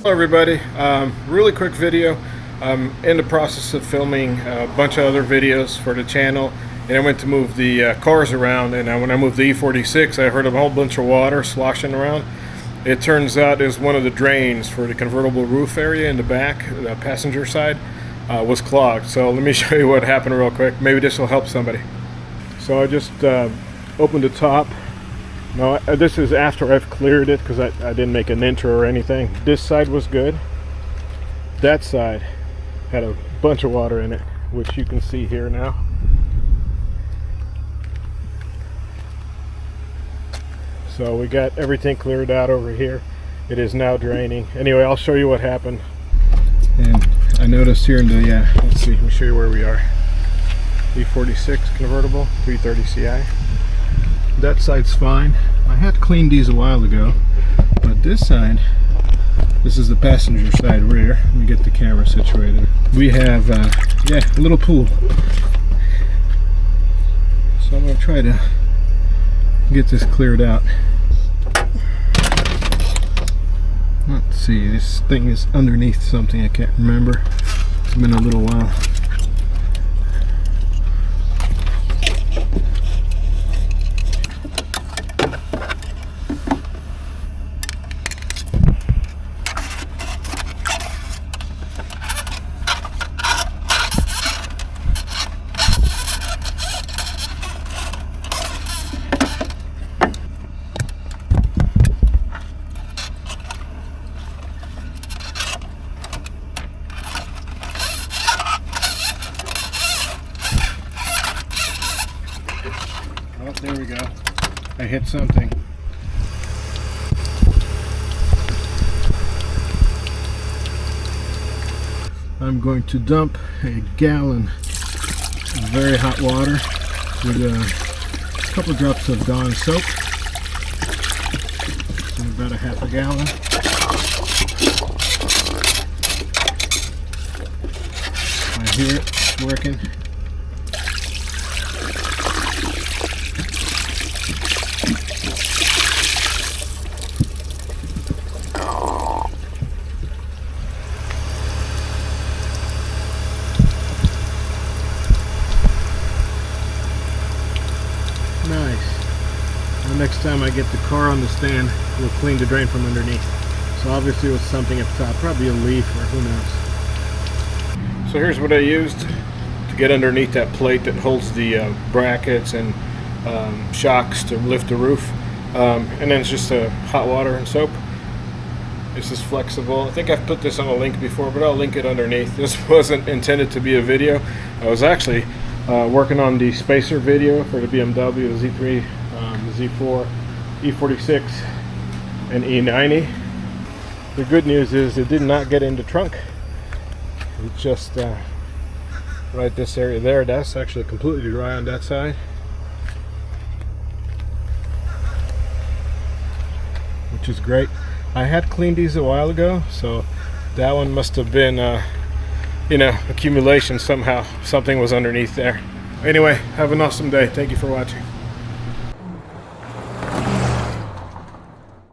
Hello everybody, really quick video. I'm in the process of filming a bunch of other videos for the channel, and I went to move the cars around, and when I moved the E46 I heard a whole bunch of water sloshing around. It turns out is one of the drains for the convertible roof area in the back, the passenger side, was clogged. So let me show you what happened real quick. Maybe this will help somebody. So I just opened the top. No, this is after I've cleared it because I didn't make an intro or anything. This side was good. That side had a bunch of water in it, which you can see here now. So we got everything cleared out over here. It is now draining. Anyway, I'll show you what happened. And I noticed here in the, let's see, let me show you where we are. E46 convertible, 330Ci. That side's fine. I had cleaned these a while ago, but this side, this is the passenger side rear. Let me get the camera situated. We have, yeah, a little pool. So I'm going to try to get this cleared out. Let's see, this thing is underneath something, I can't remember. It's been a little while. Oh, there we go. I hit something. I'm going to dump a gallon of very hot water with a couple drops of Dawn soap. So about a half a gallon. I hear it, it's working. Nice. The next time I get the car on the stand, we'll clean the drain from underneath. So obviously it was something up top, probably a leaf or who knows. So here's what I used to get underneath that plate that holds the brackets and shocks to lift the roof. And then it's just hot water and soap. This is flexible. I think I've put this on a link before, but I'll link it underneath. This wasn't intended to be a video. I was actually working on the spacer video for the BMW, the Z3, the Z4, E46, and E90. The good news is it did not get in the trunk. It just right this area there. That's actually completely dry on that side. Which is great. I had cleaned these a while ago, so that one must have been you know, accumulation somehow. Something was underneath there. Anyway, have an awesome day. Thank you for watching.